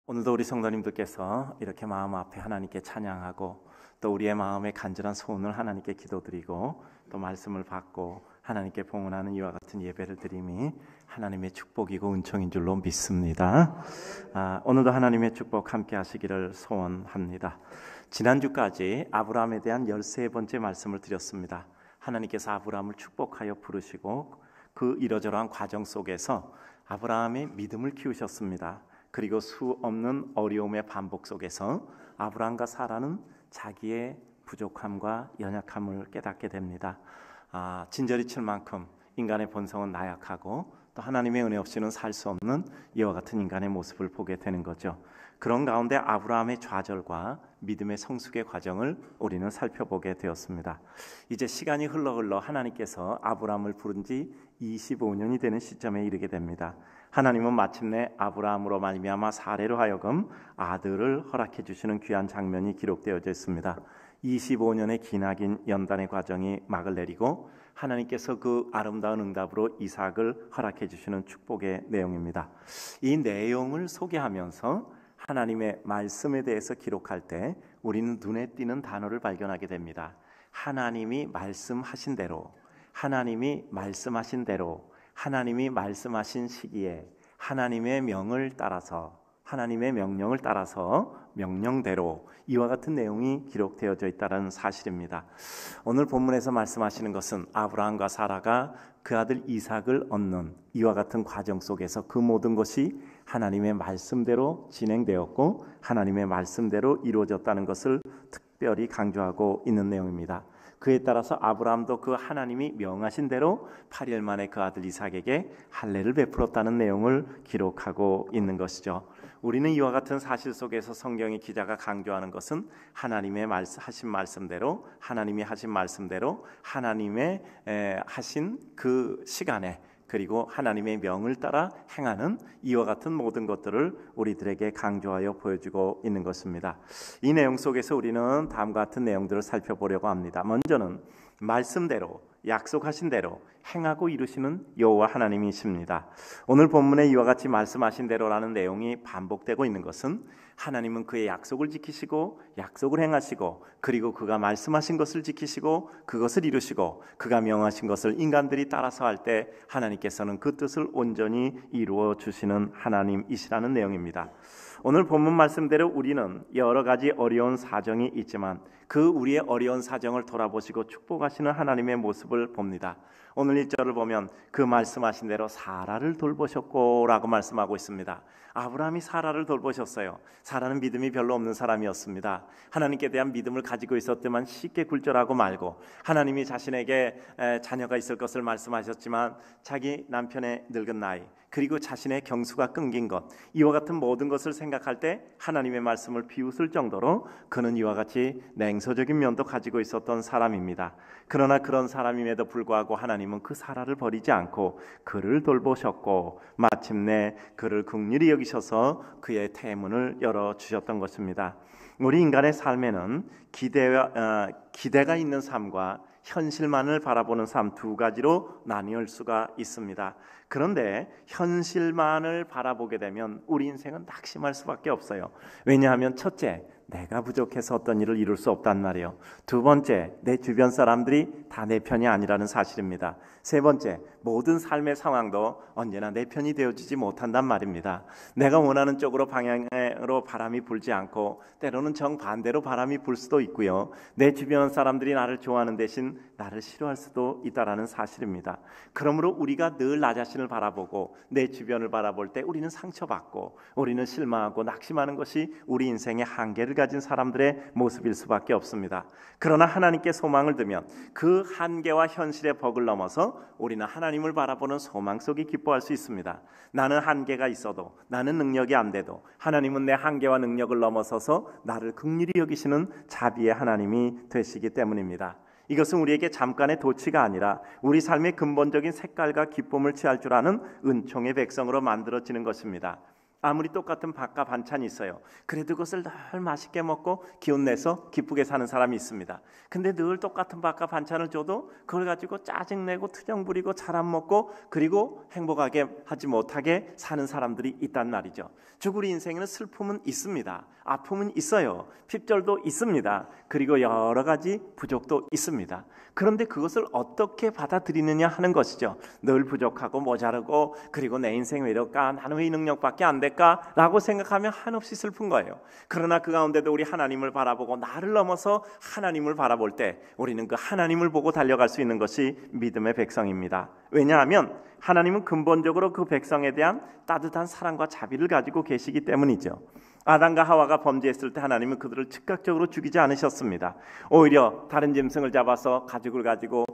오늘도 우리 성도님들께서 이렇게 마음 앞에 하나님께 찬양하고 또 우리의 마음의 간절한 소원을 하나님께 기도드리고 또 말씀을 받고 하나님께 봉헌하는 이와 같은 예배를 드림이 하나님의 축복이고 은총인 줄로 믿습니다. 오늘도 하나님의 축복 함께 하시기를 소원합니다. 지난주까지 아브라함에 대한 13번째 말씀을 드렸습니다. 하나님께서 아브라함을 축복하여 부르시고 그 이러저러한 과정 속에서 아브라함의 믿음을 키우셨습니다. 그리고 수 없는 어려움의 반복 속에서 아브라함과 사라는 자기의 부족함과 연약함을 깨닫게 됩니다. 진저리 칠 만큼 인간의 본성은 나약하고 또 하나님의 은혜 없이는 살 수 없는 이와 같은 인간의 모습을 보게 되는 거죠. 그런 가운데 아브라함의 좌절과 믿음의 성숙의 과정을 우리는 살펴보게 되었습니다. 이제 시간이 흘러 하나님께서 아브라함을 부른 지 25년이 되는 시점에 이르게 됩니다. 하나님은 마침내 아브라함으로 말미암아 사례로 하여금 아들을 허락해 주시는 귀한 장면이 기록되어져 있습니다. 25년의 기나긴 연단의 과정이 막을 내리고 하나님께서 그 아름다운 응답으로 이삭을 허락해 주시는 축복의 내용입니다. 이 내용을 소개하면서 하나님의 말씀에 대해서 기록할 때 우리는 눈에 띄는 단어를 발견하게 됩니다. 하나님이 말씀하신 대로, 하나님이 말씀하신 대로, 하나님이 말씀하신 시기에 하나님의 명을 따라서, 하나님의 명령을 따라서 명령대로 이와 같은 내용이 기록되어져 있다는 사실입니다. 오늘 본문에서 말씀하시는 것은 아브라함과 사라가 그 아들 이삭을 얻는 이와 같은 과정 속에서 그 모든 것이 하나님의 말씀대로 진행되었고 하나님의 말씀대로 이루어졌다는 것을 특별히 강조하고 있는 내용입니다. 그에 따라서 아브라함도 그 하나님이 명하신 대로 8일 만에 그 아들 이삭에게 할례를 베풀었다는 내용을 기록하고 있는 것이죠. 우리는 이와 같은 사실 속에서 성경의 기자가 강조하는 것은 하나님의 하신 말씀대로, 하나님이 하신 말씀대로, 하나님의 하신 그 시간에 그리고 하나님의 명을 따라 행하는 이와 같은 모든 것들을 우리들에게 강조하여 보여주고 있는 것입니다. 이 내용 속에서 우리는 다음과 같은 내용들을 살펴보려고 합니다. 먼저는 말씀대로, 약속하신 대로 행하고 이루시는 여호와 하나님이십니다. 오늘 본문에 이와 같이 말씀하신 대로라는 내용이 반복되고 있는 것은 하나님은 그의 약속을 지키시고 약속을 행하시고 그리고 그가 말씀하신 것을 지키시고 그것을 이루시고 그가 명하신 것을 인간들이 따라서 할 때 하나님께서는 그 뜻을 온전히 이루어 주시는 하나님이시라는 내용입니다. 오늘 본문 말씀대로 우리는 여러 가지 어려운 사정이 있지만 그 우리의 어려운 사정을 돌아보시고 축복하시는 하나님의 모습을 봅니다. 오늘 1절을 보면 그 말씀하신 대로 사라를 돌보셨고 라고 말씀하고 있습니다. 아브라함이 사라를 돌보셨어요. 사라는 믿음이 별로 없는 사람이었습니다. 하나님께 대한 믿음을 가지고 있었지만 쉽게 굴절하고 말고 하나님이 자신에게 자녀가 있을 것을 말씀하셨지만 자기 남편의 늙은 나이 그리고 자신의 경수가 끊긴 것 이와 같은 모든 것을 생각할 때 하나님의 말씀을 비웃을 정도로 그는 이와 같이 냉소적인 면도 가지고 있었던 사람입니다. 그러나 그런 사람임에도 불구하고 하나님은 그 사라를 버리지 않고 그를 돌보셨고 마침내 그를 긍휼히 여기셔서 그의 태문을 열어주셨던 것입니다. 우리 인간의 삶에는 기대가 있는 삶과 현실만을 바라보는 삶 두 가지로 나뉠 수가 있습니다. 그런데 현실만을 바라보게 되면 우리 인생은 낙심할 수밖에 없어요. 왜냐하면 첫째, 내가 부족해서 어떤 일을 이룰 수 없단 말이에요. 두 번째, 내 주변 사람들이 다 내 편이 아니라는 사실입니다. 세 번째, 모든 삶의 상황도 언제나 내 편이 되어지지 못한단 말입니다. 내가 원하는 쪽으로 방향으로 바람이 불지 않고 때로는 정반대로 바람이 불 수도 있고요. 내 주변 사람들이 나를 좋아하는 대신 나를 싫어할 수도 있다라는 사실입니다. 그러므로 우리가 늘 나 자신을 바라보고 내 주변을 바라볼 때 우리는 상처받고 우리는 실망하고 낙심하는 것이 우리 인생의 한계를 가진 사람들의 모습일 수밖에 없습니다. 그러나 하나님께 소망을 두면 그 한계와 현실의 벽을 넘어서 우리는 하나님을 바라보는 소망 속에 기뻐할 수 있습니다. 나는 한계가 있어도 나는 능력이 안 돼도 하나님은 내 한계와 능력을 넘어서서 나를 긍휼히 여기시는 자비의 하나님이 되시기 때문입니다. 이것은 우리에게 잠깐의 도취가 아니라 우리 삶의 근본적인 색깔과 기쁨을 취할 줄 아는 은총의 백성으로 만들어지는 것입니다. 아무리 똑같은 밥과 반찬이 있어요. 그래도 그것을 늘 맛있게 먹고 기운내서 기쁘게 사는 사람이 있습니다. 근데 늘 똑같은 밥과 반찬을 줘도 그걸 가지고 짜증내고 투정 부리고 잘 안 먹고 그리고 행복하게 하지 못하게 사는 사람들이 있단 말이죠. 즉 우리 인생에는 슬픔은 있습니다. 아픔은 있어요. 핍절도 있습니다. 그리고 여러 가지 부족도 있습니다. 그런데 그것을 어떻게 받아들이느냐 하는 것이죠. 늘 부족하고 모자르고 그리고 내 인생 왜 이럴까? 나는 왜 이 능력밖에 안 될까? 라고 생각하면 한없이 슬픈 거예요. 그러나 그 가운데도 우리 하나님을 바라보고 나를 넘어서 하나님을 바라볼 때 우리는 그 하나님을 보고 달려갈 수 있는 것이 믿음의 백성입니다. 왜냐하면 하나님은 근본적으로 그 백성에 대한 따뜻한 사랑과 자비를 가지고 계시기 때문이죠. 아담과 하와가 범죄했을 때 하나님은 그들을 즉각적으로 죽이지 않으셨습니다. 오히려 다른 짐승을 잡아서 가죽을 가지고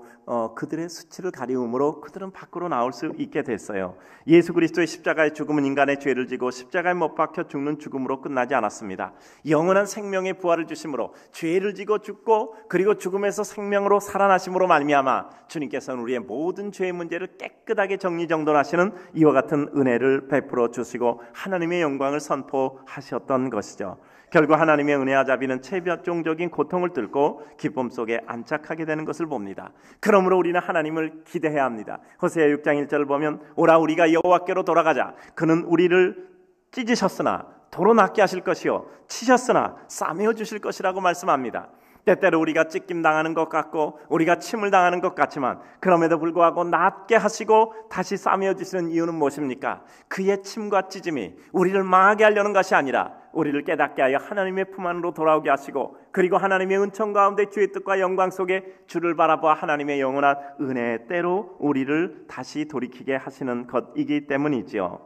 그들의 수치를 가리움으로 그들은 밖으로 나올 수 있게 됐어요. 예수 그리스도의 십자가의 죽음은 인간의 죄를 지고 십자가에 못 박혀 죽는 죽음으로 끝나지 않았습니다. 영원한 생명의 부활을 주심으로 죄를 지고 죽고 그리고 죽음에서 생명으로 살아나심으로 말미암아 주님께서는 우리의 모든 죄의 문제를 깨끗하게 정리정돈하시는 이와 같은 은혜를 베풀어 주시고 하나님의 영광을 선포하셨던 것이죠. 결국 하나님의 은혜와 자비는 최종적인 고통을 뚫고 기쁨 속에 안착하게 되는 것을 봅니다. 그러므로 우리는 하나님을 기대해야 합니다. 호세아 6장 1절을 보면 오라 우리가 여호와께로 돌아가자. 그는 우리를 찢으셨으나 도로 낫게 하실 것이요 치셨으나 싸매어 주실 것이라고 말씀합니다. 때때로 우리가 찢김 당하는 것 같고 우리가 침을 당하는 것 같지만 그럼에도 불구하고 낫게 하시고 다시 싸매어 주시는 이유는 무엇입니까? 그의 침과 찢음이 우리를 망하게 하려는 것이 아니라 우리를 깨닫게 하여 하나님의 품 안으로 돌아오게 하시고 그리고 하나님의 은총 가운데 주의 뜻과 영광 속에 주를 바라보아 하나님의 영원한 은혜의 때로 우리를 다시 돌이키게 하시는 것이기 때문이지요.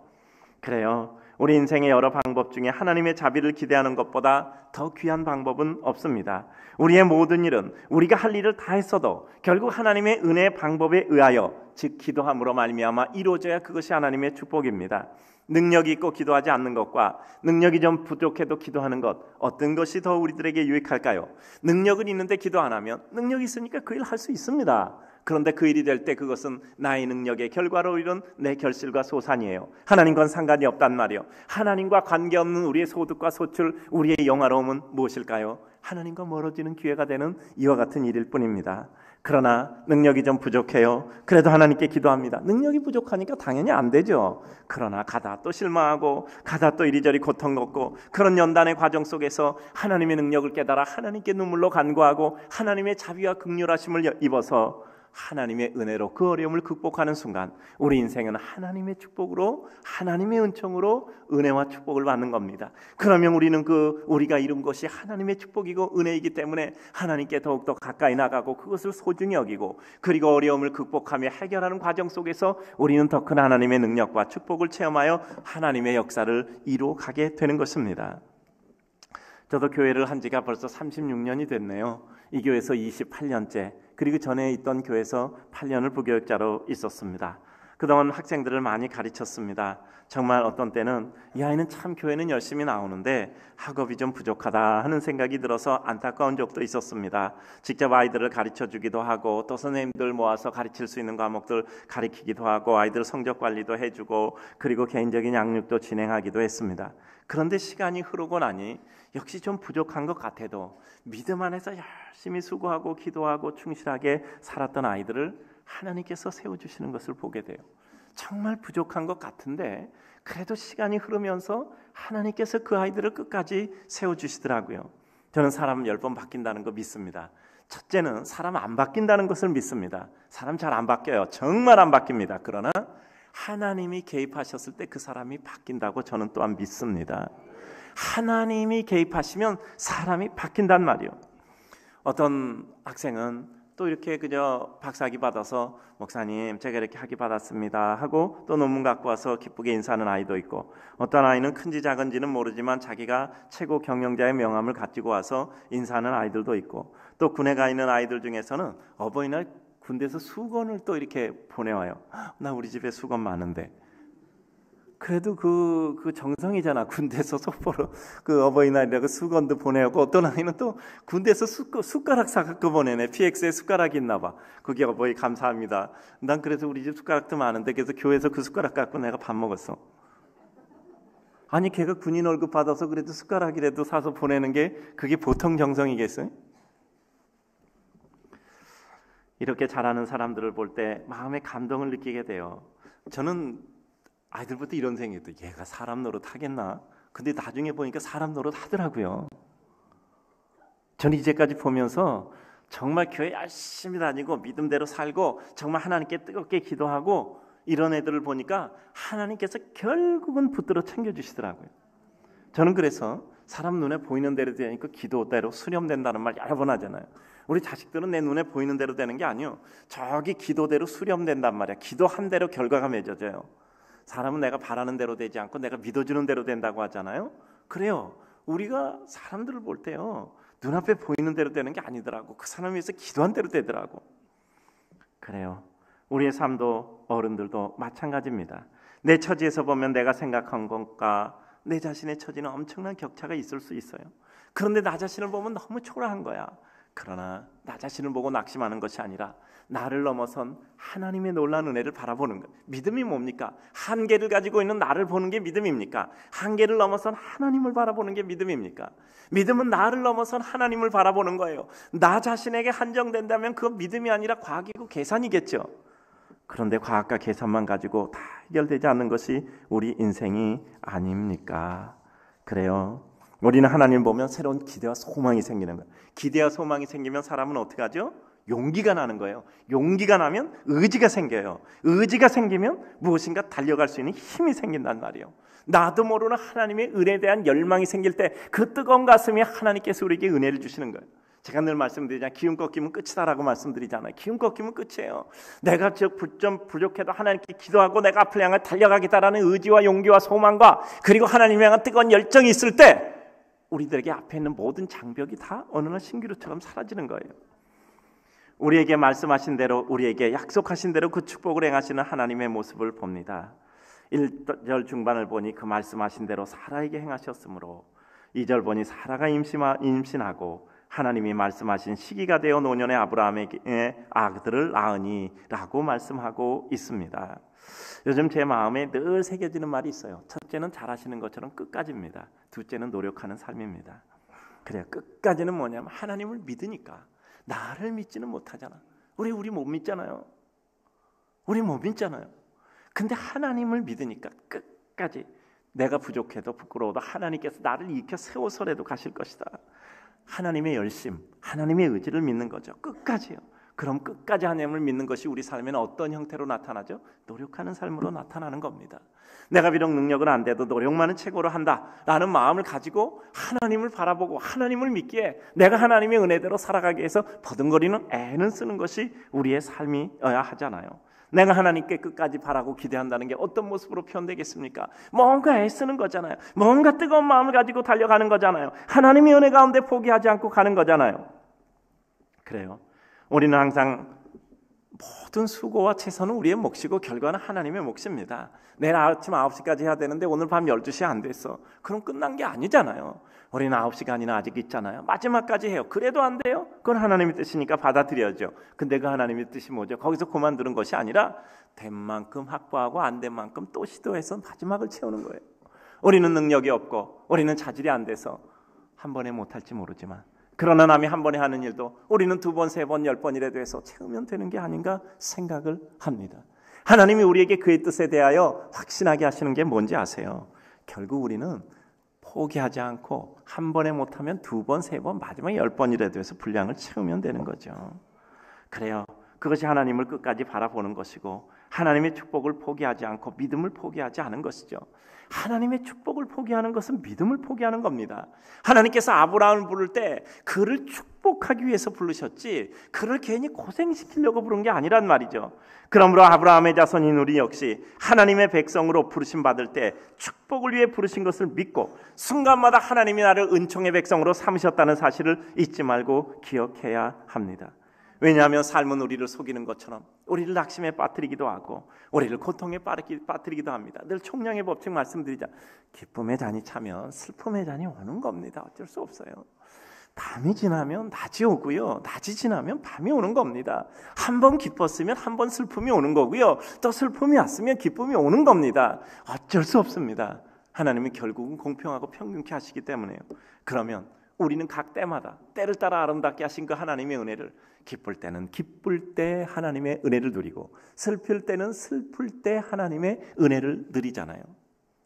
그래요. 우리 인생의 여러 방법 중에 하나님의 자비를 기대하는 것보다 더 귀한 방법은 없습니다. 우리의 모든 일은 우리가 할 일을 다 했어도 결국 하나님의 은혜의 방법에 의하여 즉 기도함으로 말미암아 이루어져야 그것이 하나님의 축복입니다. 능력이 있고 기도하지 않는 것과 능력이 좀 부족해도 기도하는 것 어떤 것이 더 우리들에게 유익할까요? 능력은 있는데 기도 안 하면 능력이 있으니까 그 일 할 수 있습니다. 그런데 그 일이 될 때 그것은 나의 능력의 결과로 이룬 내 결실과 소산이에요. 하나님과는 상관이 없단 말이에요. 하나님과 관계없는 우리의 소득과 소출, 우리의 영화로움은 무엇일까요? 하나님과 멀어지는 기회가 되는 이와 같은 일일 뿐입니다. 그러나 능력이 좀 부족해요. 그래도 하나님께 기도합니다. 능력이 부족하니까 당연히 안 되죠. 그러나 가다 또 실망하고 가다 또 이리저리 고통 겪고 그런 연단의 과정 속에서 하나님의 능력을 깨달아 하나님께 눈물로 간구하고 하나님의 자비와 긍휼하심을 입어서 하나님의 은혜로 그 어려움을 극복하는 순간 우리 인생은 하나님의 축복으로 하나님의 은총으로 은혜와 축복을 받는 겁니다. 그러면 우리는 우리가 이룬 것이 하나님의 축복이고 은혜이기 때문에 하나님께 더욱더 가까이 나가고 그것을 소중히 여기고 그리고 어려움을 극복하며 해결하는 과정 속에서 우리는 더 큰 하나님의 능력과 축복을 체험하여 하나님의 역사를 이루어가게 되는 것입니다. 저도 교회를 한 지가 벌써 36년이 됐네요. 이 교회에서 28년째 그리고 전에 있던 교회에서 8년을 부교육자로 있었습니다. 그동안 학생들을 많이 가르쳤습니다. 정말 어떤 때는 이 아이는 참 교회는 열심히 나오는데 학업이 좀 부족하다 하는 생각이 들어서 안타까운 적도 있었습니다. 직접 아이들을 가르쳐주기도 하고 또 선생님들 모아서 가르칠 수 있는 과목들 가르치기도 하고 아이들 성적 관리도 해주고 그리고 개인적인 양육도 진행하기도 했습니다. 그런데 시간이 흐르고 나니 역시 좀 부족한 것 같아도 믿음 안에서 열심히 수고하고 기도하고 충실하게 살았던 아이들을 하나님께서 세워주시는 것을 보게 돼요. 정말 부족한 것 같은데 그래도 시간이 흐르면서 하나님께서 그 아이들을 끝까지 세워주시더라고요. 저는 사람 10번 바뀐다는 거 믿습니다. 첫째는 사람 안 바뀐다는 것을 믿습니다. 사람 잘 안 바뀌어요. 정말 안 바뀝니다. 그러나 하나님이 개입하셨을 때 그 사람이 바뀐다고 저는 또한 믿습니다. 하나님이 개입하시면 사람이 바뀐단 말이에요. 어떤 학생은 또 이렇게 그저 박사학위 받아서 목사님 제가 이렇게 학위 받았습니다 하고 또 논문 갖고 와서 기쁘게 인사하는 아이도 있고 어떤 아이는 큰지 작은지는 모르지만 자기가 최고 경영자의 명함을 가지고 와서 인사하는 아이들도 있고 또 군에 가 있는 아이들 중에서는 어버이날 군대에서 수건을 또 이렇게 보내와요. 나 우리 집에 수건 많은데 그래도 그 정성이잖아. 군대에서 속보로 그 어버이날이라고 수건도 보내고 어떤 아이는 또 군대에서 숟가락 사갖고 보내네. PX에 숟가락이 있나 봐. 그게 어버이 감사합니다. 난 그래서 우리 집 숟가락도 많은데 그래서 교회에서 그 숟가락 갖고 내가 밥 먹었어. 아니 걔가 군인 월급 받아서 그래도 숟가락이라도 사서 보내는 게 그게 보통 정성이겠어요? 이렇게 잘하는 사람들을 볼 때 마음의 감동을 느끼게 돼요. 저는 아이들부터 이런 생각도, 얘가 사람 노릇 하겠나? 근데 나중에 보니까 사람 노릇 하더라고요. 저는 이제까지 보면서 정말 교회 열심히 다니고 믿음대로 살고 정말 하나님께 뜨겁게 기도하고 이런 애들을 보니까 하나님께서 결국은 붙들어 챙겨주시더라고요. 저는 그래서 사람 눈에 보이는 대로 되니까 기도대로 수렴된다는 말 여러 번 하잖아요. 우리 자식들은 내 눈에 보이는 대로 되는 게 아니요, 저기 기도대로 수렴된단 말이야. 기도한 대로 결과가 맺어져요. 사람은 내가 바라는 대로 되지 않고 내가 믿어주는 대로 된다고 하잖아요. 그래요. 우리가 사람들을 볼 때요, 눈앞에 보이는 대로 되는 게 아니더라고. 그 사람 위해서 기도한 대로 되더라고. 그래요. 우리의 삶도 어른들도 마찬가지입니다. 내 처지에서 보면 내가 생각한 것과 내 자신의 처지는 엄청난 격차가 있을 수 있어요. 그런데 나 자신을 보면 너무 초라한 거야. 그러나 나 자신을 보고 낙심하는 것이 아니라 나를 넘어선 하나님의 놀라운 은혜를 바라보는 것. 믿음이 뭡니까? 한계를 가지고 있는 나를 보는 게 믿음입니까? 한계를 넘어선 하나님을 바라보는 게 믿음입니까? 믿음은 나를 넘어선 하나님을 바라보는 거예요. 나 자신에게 한정된다면 그건 믿음이 아니라 과학이고 계산이겠죠. 그런데 과학과 계산만 가지고 다 해결되지 않는 것이 우리 인생이 아닙니까? 그래요. 우리는 하나님 보면 새로운 기대와 소망이 생기는 거예요. 기대와 소망이 생기면 사람은 어떻게 하죠? 용기가 나는 거예요. 용기가 나면 의지가 생겨요. 의지가 생기면 무엇인가 달려갈 수 있는 힘이 생긴단 말이에요. 나도 모르는 하나님의 은혜에 대한 열망이 생길 때 그 뜨거운 가슴이 하나님께서 우리에게 은혜를 주시는 거예요. 제가 늘 말씀드리잖아요. 기운 꺾이면 끝이다라고 말씀드리잖아요. 기운 꺾이면 끝이에요. 내가 좀 부족해도 하나님께 기도하고 내가 앞을 향해 달려가겠다라는 의지와 용기와 소망과 그리고 하나님을 향한 뜨거운 열정이 있을 때 우리들에게 앞에 있는 모든 장벽이 다 어느 날 신기루처럼 사라지는 거예요. 우리에게 말씀하신 대로, 우리에게 약속하신 대로 그 축복을 행하시는 하나님의 모습을 봅니다. 1절 중반을 보니 그 말씀하신 대로 사라에게 행하셨으므로 2절 보니 사라가 임신하고 하나님이 말씀하신 시기가 되어 노년의 아브라함에게 아들을 낳으니 라고 말씀하고 있습니다. 요즘 제 마음에 늘 새겨지는 말이 있어요. 첫째는 잘하시는 것처럼 끝까지입니다. 둘째는 노력하는 삶입니다. 그래요. 끝까지는 뭐냐면 하나님을 믿으니까. 나를 믿지는 못하잖아. 우리 못 믿잖아요. 우리 못 믿잖아요. 근데 하나님을 믿으니까 끝까지 내가 부족해도 부끄러워도 하나님께서 나를 일으켜 세워서라도 가실 것이다. 하나님의 열심, 하나님의 의지를 믿는 거죠. 끝까지요. 그럼 끝까지 하나님을 믿는 것이 우리 삶에는 어떤 형태로 나타나죠? 노력하는 삶으로 나타나는 겁니다. 내가 비록 능력은 안 돼도 노력만은 최고로 한다라는 마음을 가지고 하나님을 바라보고 하나님을 믿기에 내가 하나님의 은혜대로 살아가기 위해서 버둥거리는 애는 쓰는 것이 우리의 삶이어야 하잖아요. 내가 하나님께 끝까지 바라고 기대한다는 게 어떤 모습으로 표현되겠습니까? 뭔가 애쓰는 거잖아요. 뭔가 뜨거운 마음을 가지고 달려가는 거잖아요. 하나님의 은혜 가운데 포기하지 않고 가는 거잖아요. 그래요. 우리는 항상 모든 수고와 최선은 우리의 몫이고 결과는 하나님의 몫입니다. 내일 아침 9시까지 해야 되는데 오늘 밤 12시 안 됐어. 그럼 끝난 게 아니잖아요. 우리는 9시간이나 아직 있잖아요. 마지막까지 해요. 그래도 안 돼요? 그건 하나님의 뜻이니까 받아들여야죠. 근데 그 하나님의 뜻이 뭐죠? 거기서 그만두는 것이 아니라 된 만큼 확보하고 안 된 만큼 또 시도해서 마지막을 채우는 거예요. 우리는 능력이 없고 우리는 자질이 안 돼서 한 번에 못할지 모르지만 그러나 남이 한 번에 하는 일도 우리는 2번, 3번, 10번이라도 해서 채우면 되는 게 아닌가 생각을 합니다. 하나님이 우리에게 그의 뜻에 대하여 확신하게 하시는 게 뭔지 아세요? 결국 우리는 포기하지 않고 한 번에 못하면 2번, 3번, 마지막에 10번이라도 해서 분량을 채우면 되는 거죠. 그래요. 그것이 하나님을 끝까지 바라보는 것이고 하나님의 축복을 포기하지 않고 믿음을 포기하지 않은 것이죠. 하나님의 축복을 포기하는 것은 믿음을 포기하는 겁니다. 하나님께서 아브라함을 부를 때 그를 축복하기 위해서 부르셨지 그를 괜히 고생시키려고 부른 게 아니란 말이죠. 그러므로 아브라함의 자손인 우리 역시 하나님의 백성으로 부르심 받을 때 축복을 위해 부르신 것을 믿고 순간마다 하나님이 나를 은총의 백성으로 삼으셨다는 사실을 잊지 말고 기억해야 합니다. 왜냐하면 삶은 우리를 속이는 것처럼 우리를 낙심에 빠뜨리기도 하고 우리를 고통에 빠뜨리기도 합니다. 늘 총량의 법칙 말씀드리자. 기쁨의 잔이 차면 슬픔의 잔이 오는 겁니다. 어쩔 수 없어요. 밤이 지나면 낮이 오고요. 낮이 지나면 밤이 오는 겁니다. 한 번 기뻤으면 한 번 슬픔이 오는 거고요. 또 슬픔이 왔으면 기쁨이 오는 겁니다. 어쩔 수 없습니다. 하나님은 결국은 공평하고 평균케 하시기 때문에요. 그러면 우리는 각 때마다 때를 따라 아름답게 하신 그 하나님의 은혜를 기쁠 때는 기쁠 때 하나님의 은혜를 누리고 슬플 때는 슬플 때 하나님의 은혜를 누리잖아요.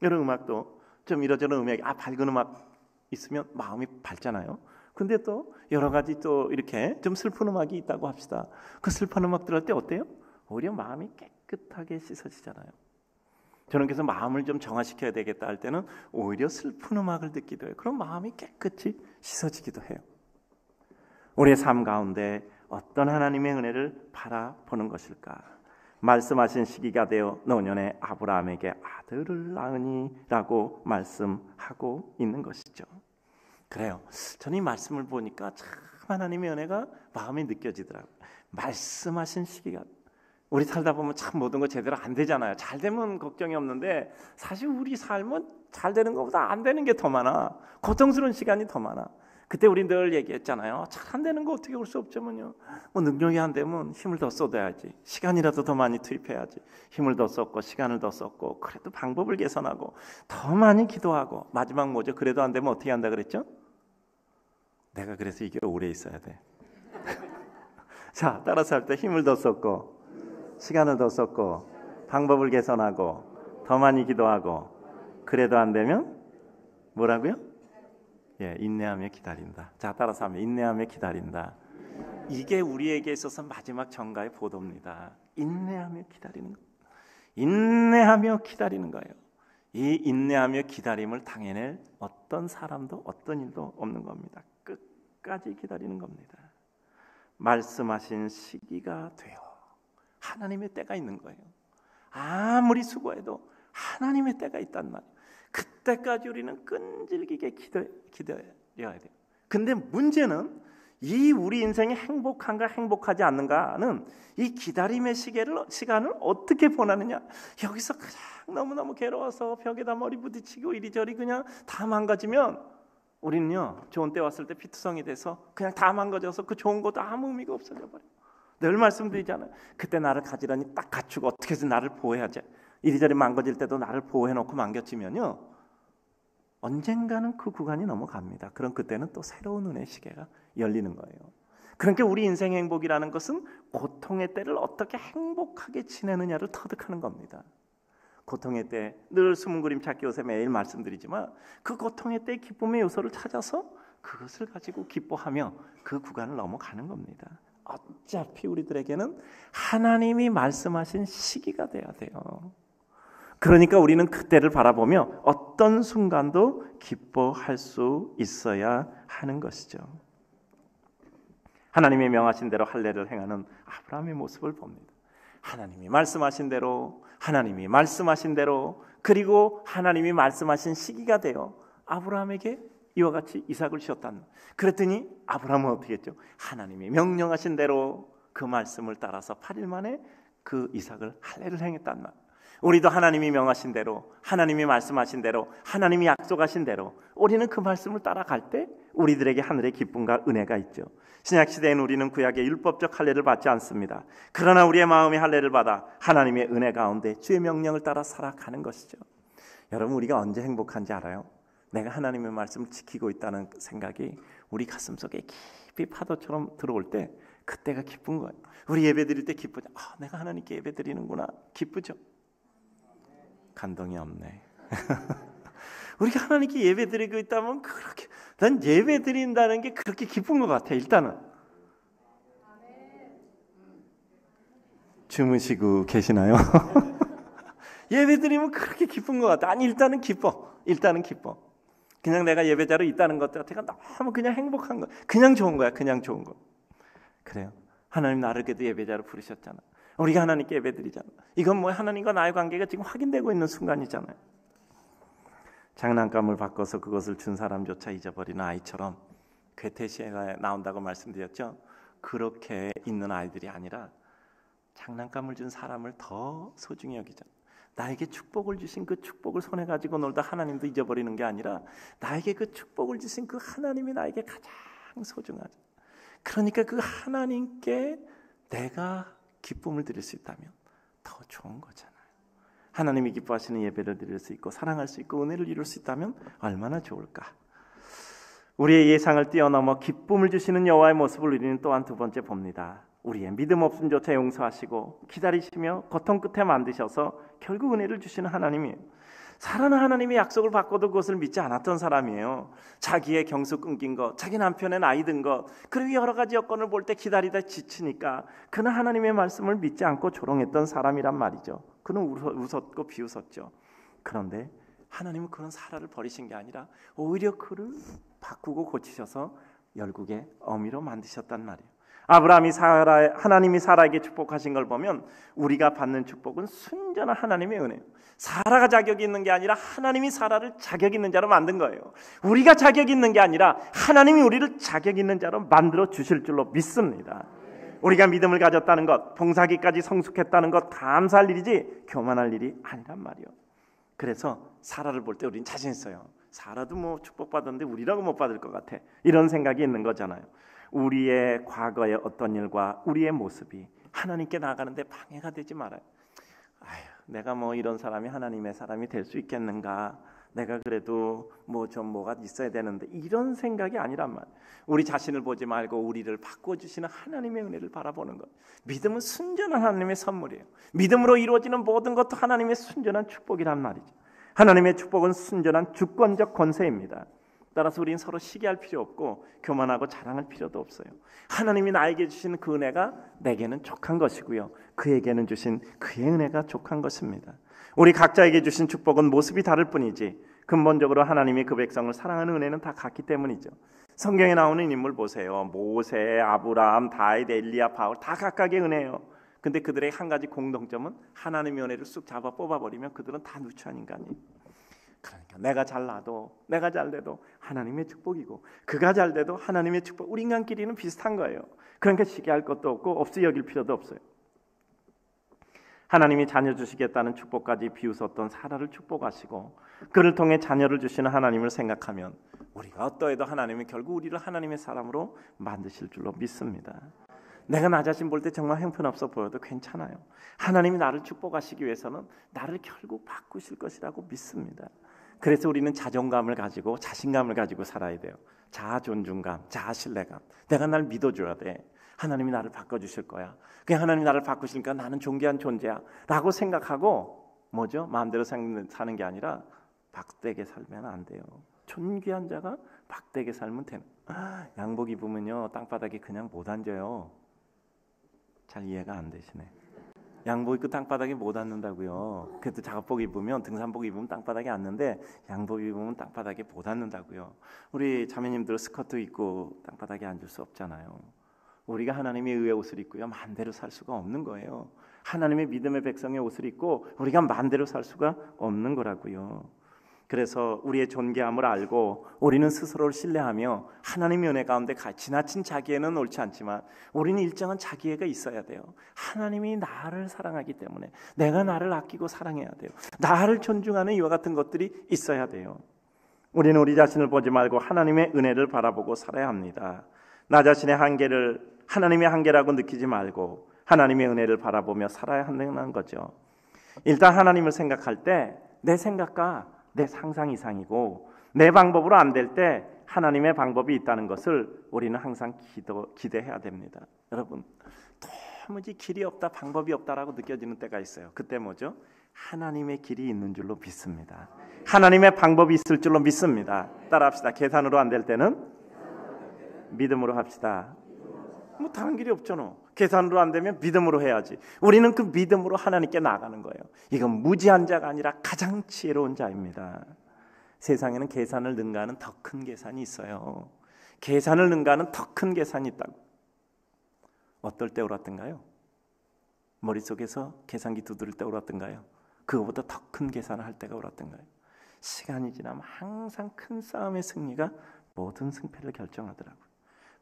이런 음악도 좀 이러저런 음악이 밝은 음악 있으면 마음이 밝잖아요. 근데 또 여러 가지 또 이렇게 좀 슬픈 음악이 있다고 합시다. 그 슬픈 음악 들을 때 어때요? 오히려 마음이 깨끗하게 씻어지잖아요. 저는 그래서 마음을 좀 정화시켜야 되겠다 할 때는 오히려 슬픈 음악을 듣기도 해요. 그럼 마음이 깨끗이 씻어지기도 해요. 우리의 삶 가운데 어떤 하나님의 은혜를 바라보는 것일까? 말씀하신 시기가 되어 노년에 아브라함에게 아들을 낳으니라고 말씀하고 있는 것이죠. 그래요. 저는 이 말씀을 보니까 참 하나님의 은혜가 마음에 느껴지더라고요. 말씀하신 시기가, 우리 살다 보면 참 모든 거 제대로 안 되잖아요. 잘 되면 걱정이 없는데 사실 우리 삶은 잘 되는 것보다 안 되는 게 더 많아. 고통스러운 시간이 더 많아. 그때 우리 늘 얘기했잖아요. 잘 안 되는 거 어떻게 올 수 없지만요. 뭐 능력이 안 되면 힘을 더 쏟아야지. 시간이라도 더 많이 투입해야지. 힘을 더 쏟고 시간을 더 쏟고 그래도 방법을 개선하고 더 많이 기도하고 마지막 뭐죠? 그래도 안 되면 어떻게 한다 그랬죠? 내가 그래서 이게 오래 있어야 돼. 자, 따라서 할 때 힘을 더 쏟고 시간을 더 쏟고 방법을 개선하고 더 많이 기도하고 그래도 안 되면 뭐라고요? 인내하며 기다린다. 자, 따라서 하면 인내하며 기다린다. 이게 우리에게 있어서 마지막 정가의 보도입니다. 인내하며 기다리는 거. 인내하며 기다리는 거예요. 이 인내하며 기다림을 당해낼 어떤 사람도 어떤 일도 없는 겁니다. 끝까지 기다리는 겁니다. 말씀하신 시기가 되어 하나님의 때가 있는 거예요. 아무리 수고해도 하나님의 때가 있단 말이에요. 그때까지 우리는 끈질기게 기다려야 돼요. 근데 문제는 이 우리 인생이 행복한가 행복하지 않는가는 이 기다림의 시간을 어떻게 보내느냐. 여기서 그냥 너무너무 괴로워서 벽에다 머리 부딪히고 이리저리 그냥 다 망가지면 우리는요, 좋은 때 왔을 때 피투성이 돼서 그냥 다 망가져서 그 좋은 것도 아무 의미가 없어져 버려요. 늘 말씀드리잖아요. 그때 나를 가지런히 딱 갖추고 어떻게 해서 나를 보호해야지. 이리저리 망가질 때도 나를 보호해놓고 망가지면요, 언젠가는 그 구간이 넘어갑니다. 그럼 그때는 또 새로운 은혜의 시계가 열리는 거예요. 그러니까 우리 인생 행복이라는 것은 고통의 때를 어떻게 행복하게 지내느냐를 터득하는 겁니다. 고통의 때 늘 숨은 그림 찾기 요새 매일 말씀드리지만 그 고통의 때 기쁨의 요소를 찾아서 그것을 가지고 기뻐하며 그 구간을 넘어가는 겁니다. 어차피 우리들에게는 하나님이 말씀하신 시기가 돼야 돼요. 그러니까 우리는 그때를 바라보며 어떤 순간도 기뻐할 수 있어야 하는 것이죠. 하나님이 명하신 대로 할례를 행하는 아브라함의 모습을 봅니다. 하나님이 말씀하신 대로, 하나님이 말씀하신 대로, 그리고 하나님이 말씀하신 시기가 되어 아브라함에게 이와 같이 이삭을 주셨다는. 그랬더니 아브라함은 어떻게 했죠? 하나님이 명령하신 대로 그 말씀을 따라서 8일 만에 그 이삭을 할례를 행했단 말. 우리도 하나님이 명하신 대로, 하나님이 말씀하신 대로, 하나님이 약속하신 대로 우리는 그 말씀을 따라갈 때 우리들에게 하늘의 기쁨과 은혜가 있죠. 신약시대에는 우리는 구약의 율법적 할례를 받지 않습니다. 그러나 우리의 마음의 할례를 받아 하나님의 은혜 가운데 주의 명령을 따라 살아가는 것이죠. 여러분, 우리가 언제 행복한지 알아요? 내가 하나님의 말씀을 지키고 있다는 생각이 우리 가슴속에 깊이 파도처럼 들어올 때 그때가 기쁜 거예요. 우리 예배 드릴 때 기쁘죠. 내가 하나님께 예배 드리는구나. 기쁘죠. 감동이 없네. 우리가 하나님께 예배 드리고 있다면 그렇게, 난 예배 드린다는 게 그렇게 기쁜 것 같아. 일단은 주무시고 계시나요? 예배 드리면 그렇게 기쁜 것 같아. 아니, 일단은 기뻐. 일단은 기뻐. 그냥 내가 예배자로 있다는 것 자체가 너무 그냥 행복한 거, 그냥 좋은 거야. 그냥 좋은 거. 그래요. 하나님 나를 그래도 예배자로 부르셨잖아. 우리가 하나님께 예배드리잖아. 이건 뭐 하나님과 나의 관계가 지금 확인되고 있는 순간이잖아요. 장난감을 바꿔서 그것을 준 사람조차 잊어버리는 아이처럼 괴테시에가 나온다고 말씀드렸죠. 그렇게 있는 아이들이 아니라 장난감을 준 사람을 더 소중히 여기죠. 나에게 축복을 주신 그 축복을 손에 가지고 놀다 하나님도 잊어버리는 게 아니라 나에게 그 축복을 주신 그 하나님이 나에게 가장 소중하죠. 그러니까 그 하나님께 내가 기쁨을 드릴 수 있다면 더 좋은 거잖아요. 하나님이 기뻐하시는 예배를 드릴 수 있고 사랑할 수 있고 은혜를 이룰 수 있다면 얼마나 좋을까. 우리의 예상을 뛰어넘어 기쁨을 주시는 여호와의 모습을 우리는 또한 두 번째 봅니다. 우리의 믿음 없음조차 용서하시고 기다리시며 고통 끝에 만드셔서 결국 은혜를 주시는 하나님이에요. 사라는 하나님의 약속을 받고도 그것을 믿지 않았던 사람이에요. 자기의 경수 끊긴 것, 자기 남편의 나이 든 것, 그리고 여러 가지 여건을 볼 때 기다리다 지치니까 그는 하나님의 말씀을 믿지 않고 조롱했던 사람이란 말이죠. 그는 웃었고 비웃었죠. 그런데 하나님은 그런 사라를 버리신 게 아니라 오히려 그를 바꾸고 고치셔서 열국의 어미로 만드셨단 말이에요. 하나님이 사라에게 축복하신 걸 보면 우리가 받는 축복은 순전한 하나님의 은혜예요. 사라가 자격이 있는 게 아니라 하나님이 사라를 자격 있는 자로 만든 거예요. 우리가 자격 있는 게 아니라 하나님이 우리를 자격 있는 자로 만들어 주실 줄로 믿습니다. 우리가 믿음을 가졌다는 것, 봉사기까지 성숙했다는 것 감사할 일이지 교만할 일이 아니란 말이에요. 그래서 사라를 볼 때 우리는 자신 있어요. 사라도 뭐 축복받았는데 우리라고 못 받을 것 같아. 이런 생각이 있는 거잖아요. 우리의 과거의 어떤 일과 우리의 모습이 하나님께 나가는데 방해가 되지 말아요. 내가 뭐 이런 사람이 하나님의 사람이 될 수 있겠는가? 내가 그래도 뭐가 있어야 되는데 이런 생각이 아니란 말이에요. 우리 자신을 보지 말고 우리를 바꿔주시는 하나님의 은혜를 바라보는 것. 믿음은 순전한 하나님의 선물이에요. 믿음으로 이루어지는 모든 것도 하나님의 순전한 축복이란 말이죠. 하나님의 축복은 순전한 주권적 권세입니다. 따라서 우리는 서로 시기할 필요 없고 교만하고 자랑할 필요도 없어요. 하나님이 나에게 주신 그 은혜가 내게는 족한 것이고요, 그에게는 주신 그의 은혜가 족한 것입니다. 우리 각자에게 주신 축복은 모습이 다를 뿐이지 근본적으로 하나님이 그 백성을 사랑하는 은혜는 다 같기 때문이죠. 성경에 나오는 인물 보세요. 모세, 아브라함, 다윗, 엘리야, 바울 다 각각의 은혜예요. 근데 그들의 한 가지 공통점은 하나님의 은혜를 쑥 잡아 뽑아버리면 그들은 다 누추한 인간이에요. 그러니까 내가 잘나도 내가 잘돼도 하나님의 축복이고 그가 잘돼도 하나님의 축복. 우리 인간끼리는 비슷한 거예요. 그러니까 시기할 것도 없고 없이 여길 필요도 없어요. 하나님이 자녀 주시겠다는 축복까지 비웃었던 사라를 축복하시고 그를 통해 자녀를 주시는 하나님을 생각하면 우리가 어떠해도 하나님은 결국 우리를 하나님의 사람으로 만드실 줄로 믿습니다. 내가 나 자신 볼 때 정말 형편없어 보여도 괜찮아요. 하나님이 나를 축복하시기 위해서는 나를 결국 바꾸실 것이라고 믿습니다. 그래서 우리는 자존감을 가지고 자신감을 가지고 살아야 돼요. 자아 존중감, 자아 신뢰감. 내가 날 믿어줘야 돼. 하나님이 나를 바꿔주실 거야. 그냥 하나님이 나를 바꾸시니까 나는 존귀한 존재야 라고 생각하고 마음대로 사는 게 아니라 박되게 살면 안 돼요. 존귀한 자가 박되게 살면 되는. 양복 입으면요 땅바닥에 그냥 못 앉아요. 잘 이해가 안 되시네. 양복 입고 땅바닥에 못 앉는다고요. 그래도 작업복 입으면 등산복 입으면 땅바닥에 앉는데 양복 입으면 땅바닥에 못 앉는다고요. 우리 자매님들 스커트 입고 땅바닥에 앉을 수 없잖아요. 우리가 하나님의 의의 옷을 입고요 마음대로 살 수가 없는 거예요. 하나님의 믿음의 백성의 옷을 입고 우리가 마음대로 살 수가 없는 거라고요. 그래서 우리의 존귀함을 알고 우리는 스스로를 신뢰하며 하나님의 은혜 가운데 지나친 자기애는 옳지 않지만 우리는 일정한 자기애가 있어야 돼요. 하나님이 나를 사랑하기 때문에 내가 나를 아끼고 사랑해야 돼요. 나를 존중하는 이와 같은 것들이 있어야 돼요. 우리는 우리 자신을 보지 말고 하나님의 은혜를 바라보고 살아야 합니다. 나 자신의 한계를 하나님의 한계라고 느끼지 말고 하나님의 은혜를 바라보며 살아야 한다는 거죠. 일단 하나님을 생각할 때 내 생각과 내 상상 이상이고 내 방법으로 안 될 때 하나님의 방법이 있다는 것을 우리는 항상 기대해야 됩니다. 여러분, 도무지 길이 없다, 방법이 없다라고 느껴지는 때가 있어요. 그때 뭐죠? 하나님의 길이 있는 줄로 믿습니다. 하나님의 방법이 있을 줄로 믿습니다. 따라합시다. 계산으로 안 될 때는 믿음으로 합시다. 다른 길이 없잖아. 계산으로 안 되면 믿음으로 해야지. 우리는 그 믿음으로 하나님께 나가는 거예요. 이건 무지한 자가 아니라 가장 지혜로운 자입니다. 세상에는 계산을 능가하는 더 큰 계산이 있어요. 계산을 능가하는 더 큰 계산이 있다고. 어떨 때 울었던가요? 머릿속에서 계산기 두드릴 때 울었던가요? 그거보다 더 큰 계산을 할 때가 울었던가요? 시간이 지나면 항상 큰 싸움의 승리가 모든 승패를 결정하더라고요.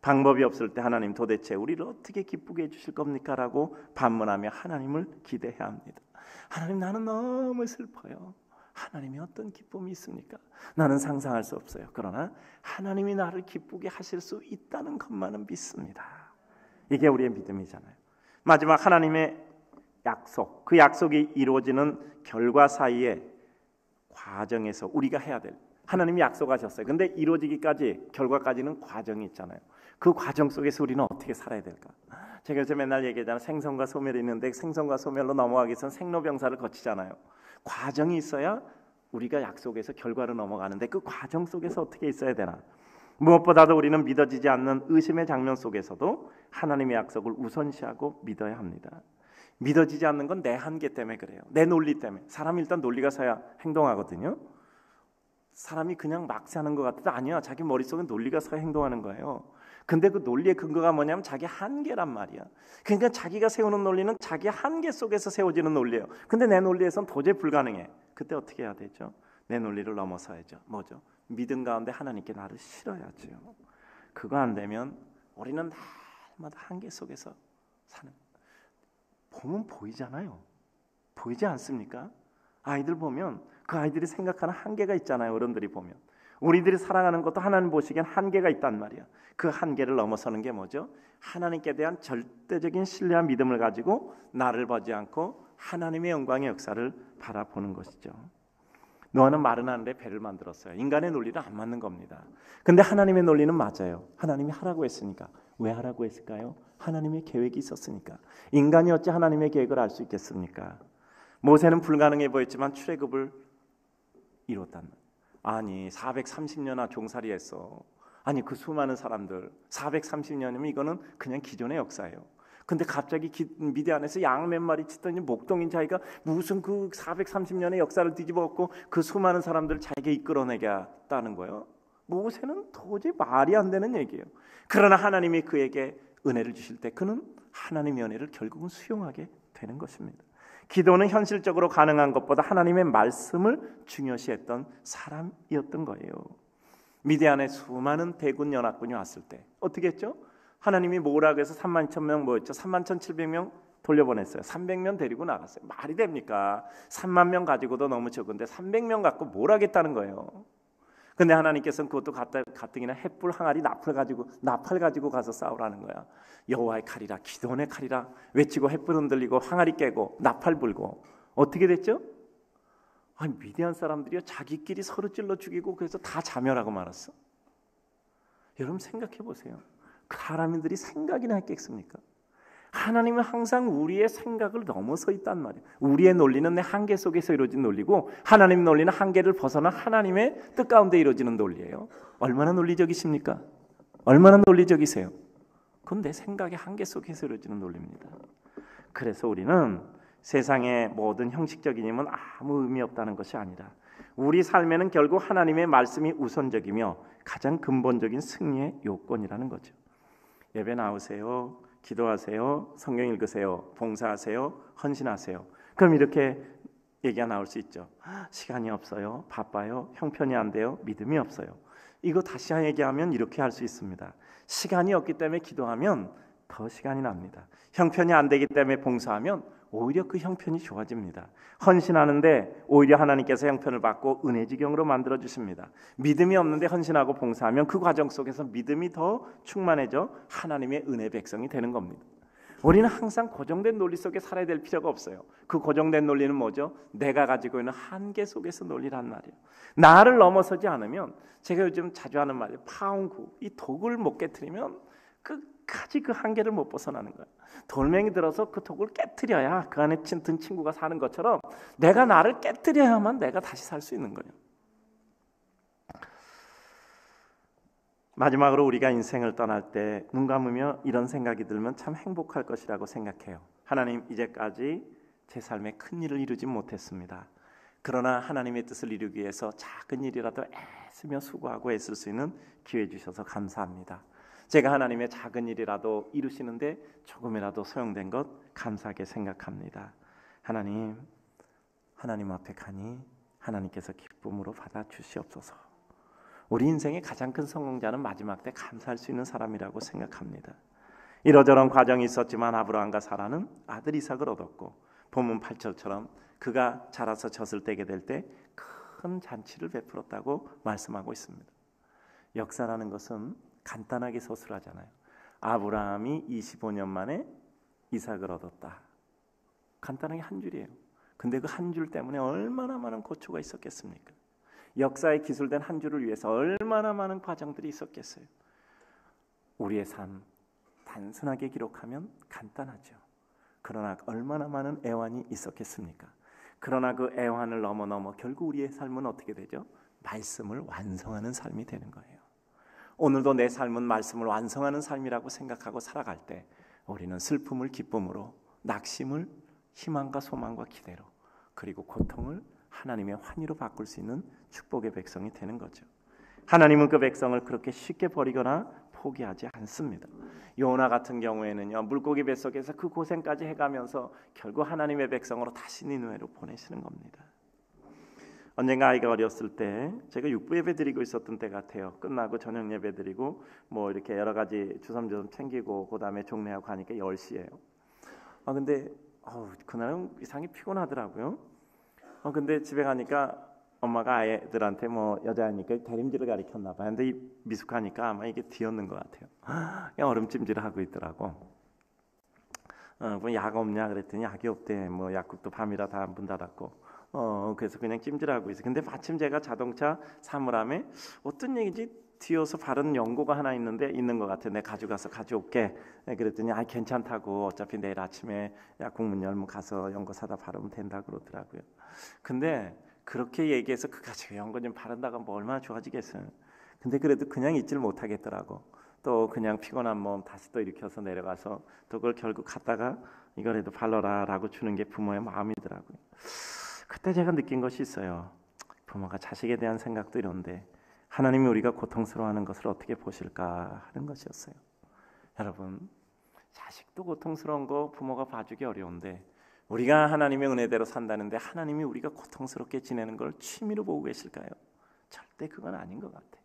방법이 없을 때 하나님 도대체 우리를 어떻게 기쁘게 해주실 겁니까? 라고 반문하며 하나님을 기대해야 합니다. 하나님, 나는 너무 슬퍼요. 하나님이 어떤 기쁨이 있습니까? 나는 상상할 수 없어요. 그러나 하나님이 나를 기쁘게 하실 수 있다는 것만은 믿습니다. 이게 우리의 믿음이잖아요. 마지막 하나님의 약속, 그 약속이 이루어지는 결과 사이에 과정에서 우리가 해야 될, 하나님이 약속하셨어요. 근데 이루어지기까지, 결과까지는 과정이 있잖아요. 그 과정 속에서 우리는 어떻게 살아야 될까? 제가 요새 맨날 얘기하잖아요. 생선과 소멸이 있는데 생선과 소멸로 넘어가기 위해서는 생로병사를 거치잖아요. 과정이 있어야 우리가 약속에서 결과로 넘어가는데 그 과정 속에서 어떻게 있어야 되나? 무엇보다도 우리는 믿어지지 않는 의심의 장면 속에서도 하나님의 약속을 우선시하고 믿어야 합니다. 믿어지지 않는 건 내 한계 때문에 그래요. 내 논리 때문에. 사람이 일단 논리가 서야 행동하거든요. 사람이 그냥 막 사는 것 같아도 아니야. 자기 머릿속에 논리가 서야 행동하는 거예요. 근데 그 논리의 근거가 뭐냐면 자기 한계란 말이야. 그러니까 자기가 세우는 논리는 자기 한계 속에서 세워지는 논리예요. 근데 내 논리에선 도저히 불가능해. 그때 어떻게 해야 되죠? 내 논리를 넘어서야죠. 뭐죠? 믿음 가운데 하나님께 나를 실어야죠. 그거 안 되면 우리는 날마다 한계 속에서 사는. 보면 보이잖아요. 보이지 않습니까? 아이들 보면 그 아이들이 생각하는 한계가 있잖아요. 어른들이 보면 우리들이 살아가는 것도 하나님 보시기엔 한계가 있단 말이야. 그 한계를 넘어서는 게 뭐죠? 하나님께 대한 절대적인 신뢰와 믿음을 가지고 나를 보지 않고 하나님의 영광의 역사를 바라보는 것이죠. 노아는 마른 하늘에 배를 만들었어요. 인간의 논리는 안 맞는 겁니다. 근데 하나님의 논리는 맞아요. 하나님이 하라고 했으니까. 왜 하라고 했을까요? 하나님의 계획이 있었으니까. 인간이 어찌 하나님의 계획을 알 수 있겠습니까? 모세는 불가능해 보였지만 출애굽을 이뤘단 말이에요. 아니 430년이나 종살이했어. 아니 그 수많은 사람들 430년이면 이거는 그냥 기존의 역사예요. 근데 갑자기 미디안에서 양 몇 마리 치더니 목동인 자기가 무슨 그 430년의 역사를 뒤집어엎고 그 수많은 사람들을 자기가 이끌어내겠다는 거예요. 모세는 도저히 말이 안 되는 얘기예요. 그러나 하나님이 그에게 은혜를 주실 때 그는 하나님의 은혜를 결국은 수용하게 되는 것입니다. 기도는 현실적으로 가능한 것보다 하나님의 말씀을 중요시했던 사람이었던 거예요. 미디안에 수많은 대군 연합군이 왔을 때 어떻게 했죠? 하나님이 뭐라고 해서 32,000명 뭐였죠? 31,700명 돌려보냈어요. 300명 데리고 나갔어요. 말이 됩니까? 3만 명 가지고도 너무 적은데 300명 갖고 뭘 하겠다는 거예요. 근데 하나님께서는 그것도 가뜩이나 햇불 항아리 나팔 가지고 가서 싸우라는 거야. 여호와의 칼이라 기도원의 칼이라 외치고 햇불 흔들리고 항아리 깨고 나팔 불고 어떻게 됐죠? 아니 미디안 사람들이요 자기끼리 서로 찔러 죽이고 그래서 다 자멸하고 말았어. 여러분 생각해 보세요. 사람들이 생각이나 했겠습니까? 하나님은 항상 우리의 생각을 넘어서 있단 말이에요. 우리의 논리는 내 한계 속에서 이루어진 논리고 하나님의 논리는 한계를 벗어나 하나님의 뜻 가운데 이루어지는 논리예요. 얼마나 논리적이십니까? 얼마나 논리적이세요? 그건 내 생각의 한계 속에서 이루어지는 논리입니다. 그래서 우리는 세상의 모든 형식적인 힘은 아무 의미 없다는 것이 아니라 우리 삶에는 결국 하나님의 말씀이 우선적이며 가장 근본적인 승리의 요건이라는 거죠. 예배 나오세요. 기도하세요. 성경 읽으세요. 봉사하세요. 헌신하세요. 그럼 이렇게 얘기가 나올 수 있죠. 시간이 없어요. 바빠요. 형편이 안 돼요. 믿음이 없어요. 이거 다시 얘기하면 이렇게 할 수 있습니다. 시간이 없기 때문에 기도하면 더 시간이 납니다. 형편이 안 되기 때문에 봉사하면 오히려 그 형편이 좋아집니다. 헌신하는데 오히려 하나님께서 형편을 받고 은혜지경으로 만들어 주십니다. 믿음이 없는데 헌신하고 봉사하면 그 과정 속에서 믿음이 더 충만해져 하나님의 은혜 백성이 되는 겁니다. 우리는 항상 고정된 논리 속에 살아야 될 필요가 없어요. 그 고정된 논리는 뭐죠? 내가 가지고 있는 한계 속에서 논리란 말이에요. 나를 넘어서지 않으면 제가 요즘 자주 하는 말이에요. 파운구, 이 독을 못 깨트리면 끝까지 그 한계를 못 벗어나는 거예요. 돌멩이 들어서 그 독을 깨트려야 그 안에 든 친구가 사는 것처럼 내가 나를 깨트려야만 내가 다시 살 수 있는 거예요. 마지막으로 우리가 인생을 떠날 때 눈 감으며 이런 생각이 들면 참 행복할 것이라고 생각해요. 하나님, 이제까지 제 삶에 큰 일을 이루지 못했습니다. 그러나 하나님의 뜻을 이루기 위해서 작은 일이라도 애쓰며 수고하고 애쓸 수 있는 기회 주셔서 감사합니다. 제가 하나님의 작은 일이라도 이루시는데 조금이라도 소용된 것 감사하게 생각합니다. 하나님 앞에 가니 하나님께서 기쁨으로 받아주시옵소서. 우리 인생의 가장 큰 성공자는 마지막 때 감사할 수 있는 사람이라고 생각합니다. 이러저런 과정이 있었지만 아브라함과 사라는 아들 이삭을 얻었고 본문 8절처럼 그가 자라서 젖을 떼게 될 때 큰 잔치를 베풀었다고 말씀하고 있습니다. 역사라는 것은 간단하게 서술하잖아요. 아브라함이 25년 만에 이삭을 얻었다. 간단하게 한 줄이에요. 근데 그 한 줄 때문에 얼마나 많은 고초가 있었겠습니까? 역사에 기술된 한 줄을 위해서 얼마나 많은 과정들이 있었겠어요. 우리의 삶 단순하게 기록하면 간단하죠. 그러나 얼마나 많은 애환이 있었겠습니까? 그러나 그 애환을 넘어 결국 우리의 삶은 어떻게 되죠? 말씀을 완성하는 삶이 되는 거예요. 오늘도 내 삶은 말씀을 완성하는 삶이라고 생각하고 살아갈 때 우리는 슬픔을 기쁨으로, 낙심을 희망과 소망과 기대로, 그리고 고통을 하나님의 환희로 바꿀 수 있는 축복의 백성이 되는 거죠. 하나님은 그 백성을 그렇게 쉽게 버리거나 포기하지 않습니다. 요나 같은 경우에는요, 물고기 뱃속에서 그 고생까지 해가면서 결국 하나님의 백성으로 다시 니느웨로 보내시는 겁니다. 언젠가 아이가 어렸을 때 제가 육부 예배 드리고 있었던 때 같아요. 끝나고 저녁 예배 드리고 뭐 이렇게 여러 가지 주섬주섬 챙기고 그 다음에 종례하고 가니까 10시예요. 근데 그날은 이상히 피곤하더라고요. 근데 집에 가니까 엄마가 아이들한테 뭐 여자니까 다림질을 가르쳤나 봐요. 근데 미숙하니까 아마 이게 뒤였는 것 같아요. 그냥 얼음찜질을 하고 있더라고. 뭐 약 없냐 그랬더니 약이 없대. 뭐 약국도 밤이라 다 문 닫았고. 그래서 그냥 찜질하고 있어. 근데 마침 제가 자동차 사물함에 어떤 얘기지 뒤어서 바른 연고가 하나 있는 것 같아. 내가 가져가서 가져올게. 그랬더니 괜찮다고. 어차피 내일 아침에 약국 문 열면 가서 연고 사다 바르면 된다 그러더라고요. 근데 그렇게 얘기해서 그 가지고 연고 좀 바른다가 뭐 얼마나 좋아지겠어요. 근데 그래도 그냥 있질 못하겠더라고. 또 그냥 피곤한 몸 다시 또 일으켜서 내려가서 또 그걸 결국 갖다가 이거라도 발라라라고 주는 게 부모의 마음이더라고요. 그때 제가 느낀 것이 있어요. 부모가 자식에 대한 생각도 이런데 하나님이 우리가 고통스러워하는 것을 어떻게 보실까 하는 것이었어요. 여러분, 자식도 고통스러운 거 부모가 봐주기 어려운데 우리가 하나님의 은혜대로 산다는데 하나님이 우리가 고통스럽게 지내는 걸 취미로 보고 계실까요? 절대 그건 아닌 것 같아요.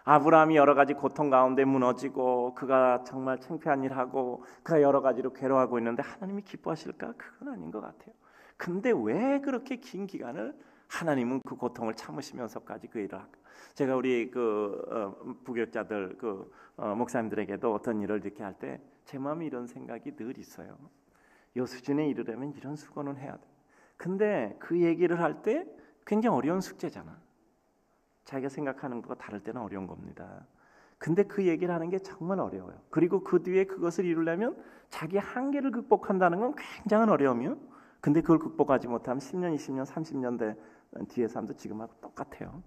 아브라함이 여러 가지 고통 가운데 무너지고 그가 정말 창피한 일하고 그가 여러 가지로 괴로워하고 있는데 하나님이 기뻐하실까? 그건 아닌 것 같아요. 근데 왜 그렇게 긴 기간을 하나님은 그 고통을 참으시면서까지 그 일을 할까? 제가 우리 부교육자들 목사님들에게도 어떤 일을 이렇게 할 때 제 마음에 이런 생각이 늘 있어요. 이 수준에 이르려면 이런 수고는 해야 돼. 근데 그 얘기를 할 때 굉장히 어려운 숙제잖아. 자기가 생각하는 것과 다를 때는 어려운 겁니다. 근데 그 얘기를 하는 게 정말 어려워요. 그리고 그 뒤에 그것을 이루려면 자기 한계를 극복한다는 건 굉장한 어려움이요. 근데 그걸 극복하지 못하면 10년, 20년, 30년 뒤의 삶도 지금하고 똑같아요.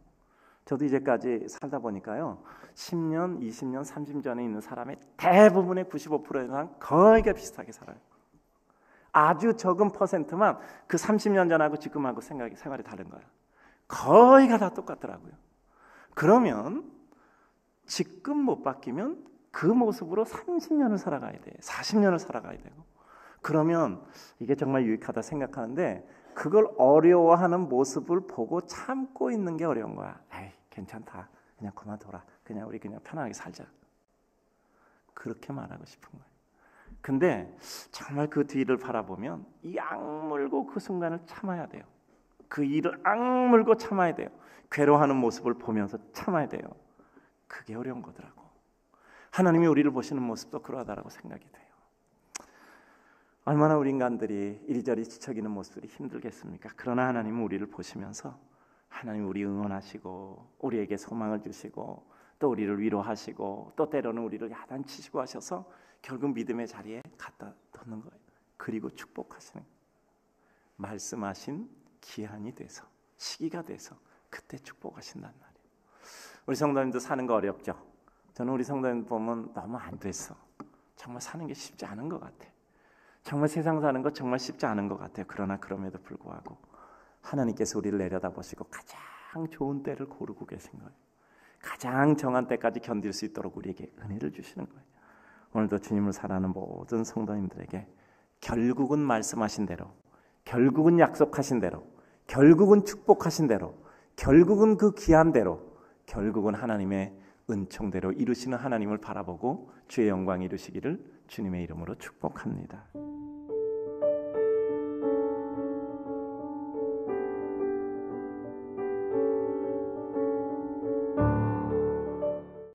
저도 이제까지 살다 보니까요. 10년, 20년, 30년 전에 있는 사람의 대부분의 95%의 사람 거의가 비슷하게 살아요. 아주 적은 퍼센트만 그 30년 전하고 지금하고 생활이 다른 거예요. 거의가 다 똑같더라고요. 그러면 지금 못 바뀌면 그 모습으로 30년을 살아가야 돼. 40년을 살아가야 되고. 그러면 이게 정말 유익하다 생각하는데 그걸 어려워하는 모습을 보고 참고 있는 게 어려운 거야. 에이, 괜찮다. 그냥 그만둬라. 우리 그냥 편하게 살자. 그렇게 말하고 싶은 거예요. 근데 정말 그 뒤를 바라보면 이 악물고 그 순간을 참아야 돼요. 그 일을 악물고 참아야 돼요. 괴로워하는 모습을 보면서 참아야 돼요. 그게 어려운 거더라고. 하나님이 우리를 보시는 모습도 그러하다라고 생각이 돼요. 얼마나 우리 인간들이 이리저리 지쳐기는 모습들이 힘들겠습니까? 그러나 하나님은 우리를 보시면서 하나님 우리 응원하시고 우리에게 소망을 주시고 또 우리를 위로하시고 또 때로는 우리를 야단치시고 하셔서 결국 믿음의 자리에 갖다 놓는 거예요. 그리고 축복하시는 거예요. 말씀하신 기한이 돼서 시기가 돼서 그때 축복하신단 말이에요. 우리 성도님도 사는 거 어렵죠? 저는 우리 성도님 보면 너무 안 됐어. 정말 사는 게 쉽지 않은 것 같아. 정말 세상 사는 거 정말 쉽지 않은 것 같아요. 그러나 그럼에도 불구하고 하나님께서 우리를 내려다보시고 가장 좋은 때를 고르고 계신 거예요. 가장 정한 때까지 견딜 수 있도록 우리에게 은혜를 주시는 거예요. 오늘도 주님을 사랑하는 모든 성도님들에게 결국은 말씀하신 대로, 결국은 약속하신 대로, 결국은 축복하신 대로, 결국은 그 기한대로, 결국은 하나님의 은총대로 이루시는 하나님을 바라보고 주의 영광 이루시기를 주님의 이름으로 축복합니다.